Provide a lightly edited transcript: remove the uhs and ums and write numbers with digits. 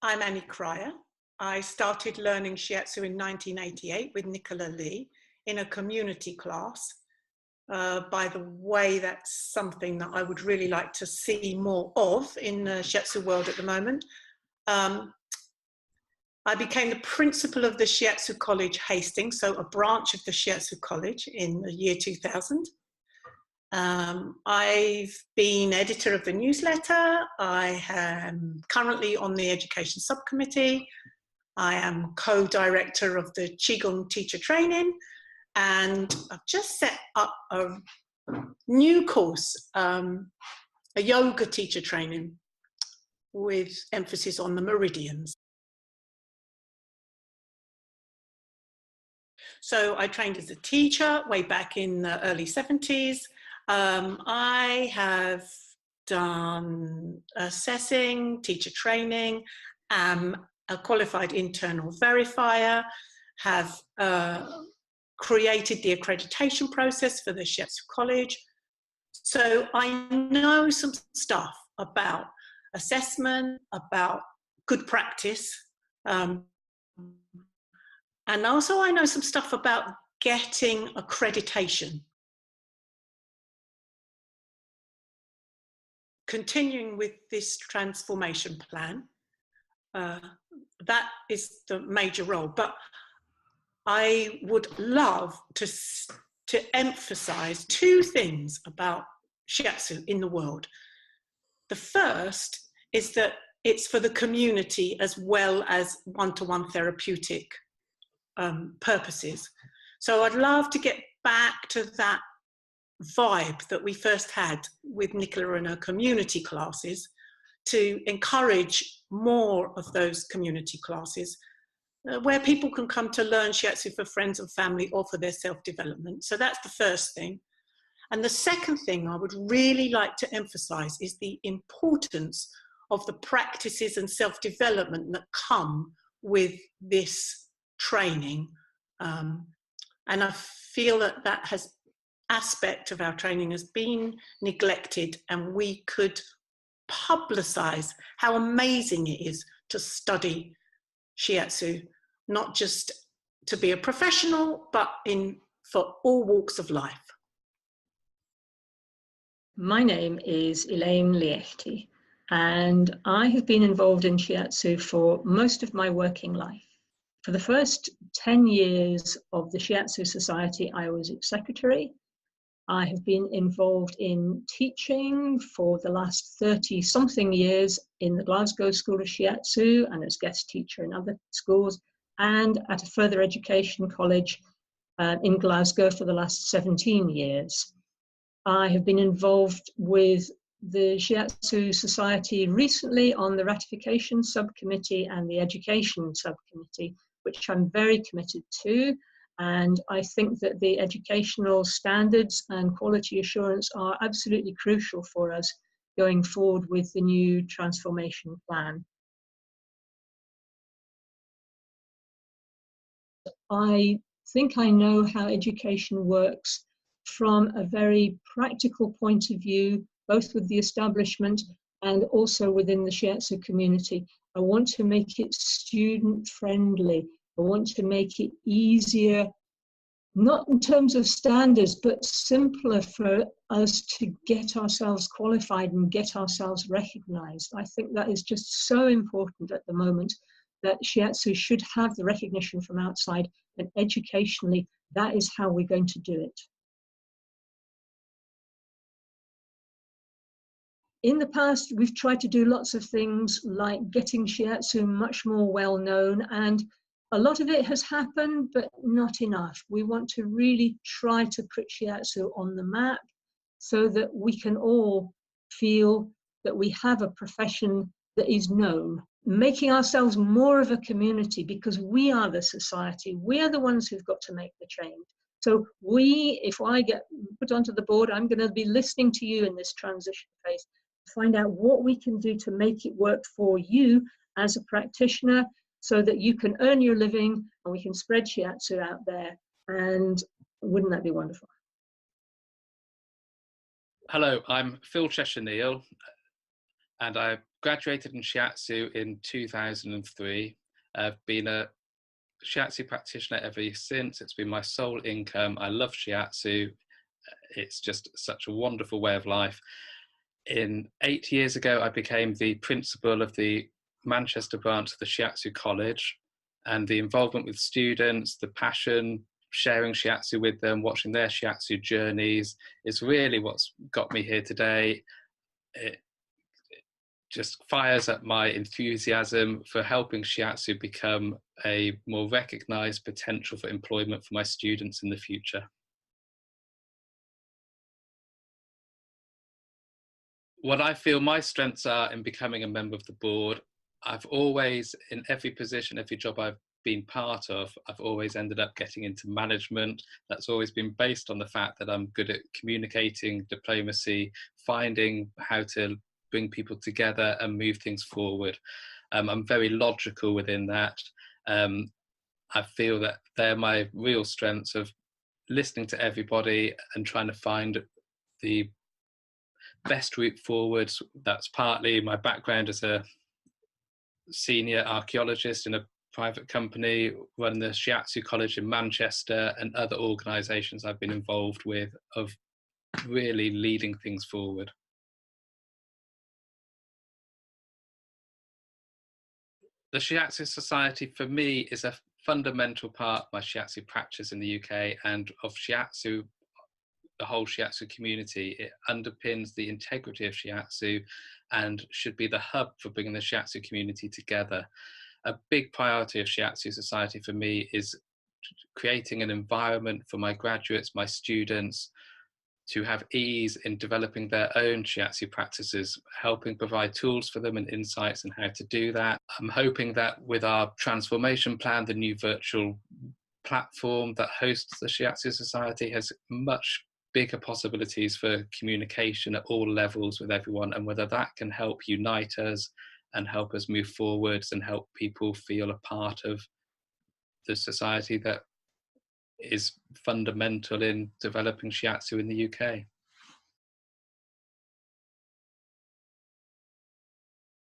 I'm Annie Cryer. I started learning Shiatsu in 1988 with Nicola Lee in a community class. By the way, that's something that I would really like to see more of in the Shiatsu world at the moment. I became the principal of the Shiatsu College Hastings, so a branch of the Shiatsu College in the year 2000. I've been editor of the newsletter. I am currently on the education subcommittee. I am co-director of the Qigong teacher training, and I've just set up a new course, a yoga teacher training with emphasis on the meridians. So I trained as a teacher way back in the early 70s. I have done assessing, teacher training, am a qualified internal verifier, have created the accreditation process for the Shiatsu College. So I know some stuff about assessment, about good practice, and also I know some stuff about getting accreditation. Continuing with this transformation plan, that is the major role. But I would love to emphasize two things about Shiatsu in the world. The first is that it's for the community as well as one-to-one therapeutic purposes. So I'd love to get back to that vibe that we first had with Nicola and her community classes, to encourage more of those community classes where people can come to learn Shiatsu for friends and family or for their self-development. So that's the first thing. And the second thing I would really like to emphasize is the importance of the practices and self-development that come with this training. And I feel that that aspect of our training has been neglected, and we could publicize how amazing it is to study Shiatsu, not just to be a professional, but for all walks of life. My name is Elaine Liechti, and I have been involved in Shiatsu for most of my working life. For the first 10 years of the Shiatsu Society, I was its secretary. I have been involved in teaching for the last 30-something years in the Glasgow School of Shiatsu and as guest teacher in other schools, and at a further education college in Glasgow for the last 17 years. I have been involved with the Shiatsu Society recently on the ratification subcommittee and the education subcommittee, which I'm very committed to. And I think that the educational standards and quality assurance are absolutely crucial for us going forward with the new transformation plan. I think I know how education works from a very practical point of view, both with the establishment and also within the Shiatsu community. I want to make it student friendly. I want to make it easier, not in terms of standards, but simpler for us to get ourselves qualified and get ourselves recognized. I think that is just so important at the moment, that Shiatsu should have the recognition from outside, and educationally, that is how we're going to do it. In the past, we've tried to do lots of things like getting Shiatsu much more well known, and a lot of it has happened, but not enough. We want to really try to put Shiatsu on the map so that we can all feel that we have a profession that is known, making ourselves more of a community, because we are the society. We are the ones who've got to make the change. So if I get put onto the board, I'm going to be listening to you in this transition phase, to find out what we can do to make it work for you as a practitioner, so that you can earn your living and we can spread Shiatsu out there. And wouldn't that be wonderful? Hello, I'm Phil Cheshire-Neal, and I've graduated in Shiatsu in 2003. I've been a Shiatsu practitioner ever since. It's been my sole income. I love Shiatsu. It's just such a wonderful way of life. 8 years ago, I became the principal of the Manchester branch of the Shiatsu College, and the involvement with students, the passion, sharing Shiatsu with them, watching their Shiatsu journeys is really what's got me here today. It just fires up my enthusiasm for helping Shiatsu become a more recognized potential for employment for my students in the future. What I feel my strengths are in becoming a member of the board, I've always, in every position, every job I've been part of, I've always ended up getting into management. That's always been based on the fact that I'm good at communicating, diplomacy, finding how to bring people together and move things forward. I'm very logical within that. I feel that they're my real strengths of listening to everybody and trying to find the best route forwards. That's partly my background as a senior archaeologist in a private company, running the Shiatsu College in Manchester, and other organisations I've been involved with, of really leading things forward. The Shiatsu Society for me is a fundamental part of my Shiatsu practice in the UK and of Shiatsu, the whole Shiatsu community. It underpins the integrity of Shiatsu and should be the hub for bringing the Shiatsu community together. A big priority of Shiatsu Society for me is creating an environment for my graduates, my students, to have ease in developing their own Shiatsu practices, helping provide tools for them and insights on how to do that. I'm hoping that with our transformation plan, the new virtual platform that hosts the Shiatsu Society has much bigger possibilities for communication at all levels with everyone, and whether that can help unite us and help us move forwards and help people feel a part of the society that is fundamental in developing Shiatsu in the UK.